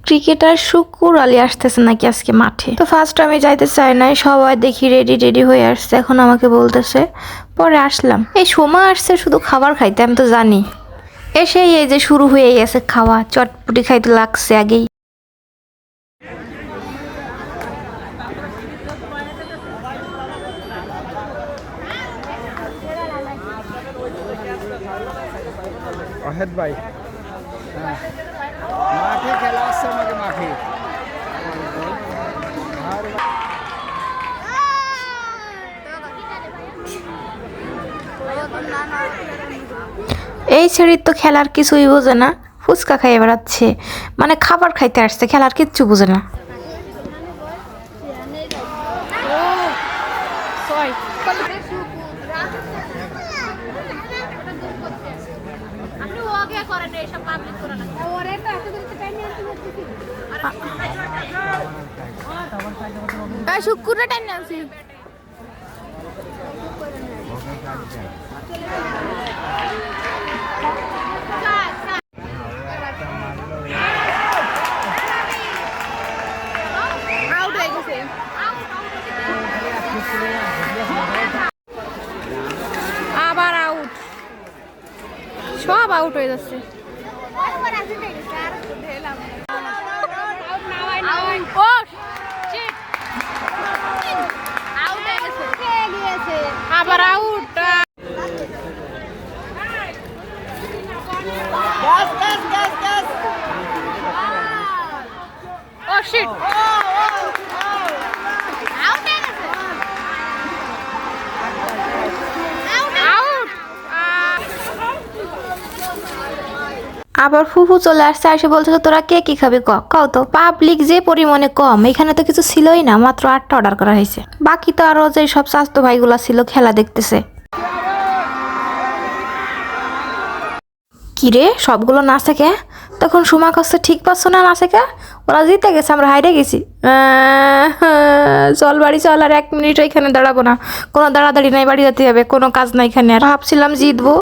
Cricketer শুকুর আলী আসতেছে নাকি আজকে মাঠে। তো ফার্স্ট আমি যাইতে চাই নাই, সবাই দেখি রেডি রেডি হয়ে আসছে, এখন আমাকে বলতেছে। পরে আসলাম, এই সময় আসছে শুধু খাবার খাইতে, আমি তো জানি। এসেই এই যে শুরু হয়ে গেছে খাওয়া, চটপটি খাইতে লাগছে আগেই। অহেদ ভাই, মাঠে খেলা আসছে আমাকে মাঠে। এই ছেড়ির তো খেলার কিছুই বোঝে না, ফুচকা খাইয়ে বেড়াচ্ছে, মানে খাবার খাইতে আসছে, খেলার কিচ্ছু বোঝে না। শুক্রটা টাইম আনছি। আবার আউট, সব আউট হয়ে যাচ্ছে। আবার আউট। ও শিট, আবার ফুফু চলে আসছে, এসে বলছে তোরা কে কি খাবি কও তো। পাবলিক যে পরিমাণে কম, এখানে তো কিছু ছিলই না, মাত্র 8টা অর্ডার করা হয়েছে। বাকি তো আরো যে সব স্বাস্থ্য ভাইগুলা ছিল খেলা দেখতেছে। কিরে সবগুলো নাচে কে? তখন সুমা কাছে ঠিক পাচ্ছ না নাচে কে? ওরা জিতে গেছে, আমরা হাইরে গেছি। চল বাড়ি চল, আর 1 মিনিট এখানে দাঁড়াবো না, কোনো দাঁড়াদাঁড়ি নাই, বাড়ি যেতে হবে, কোনো কাজ নাই এখানে। আর ভাবছিলাম জিতবো।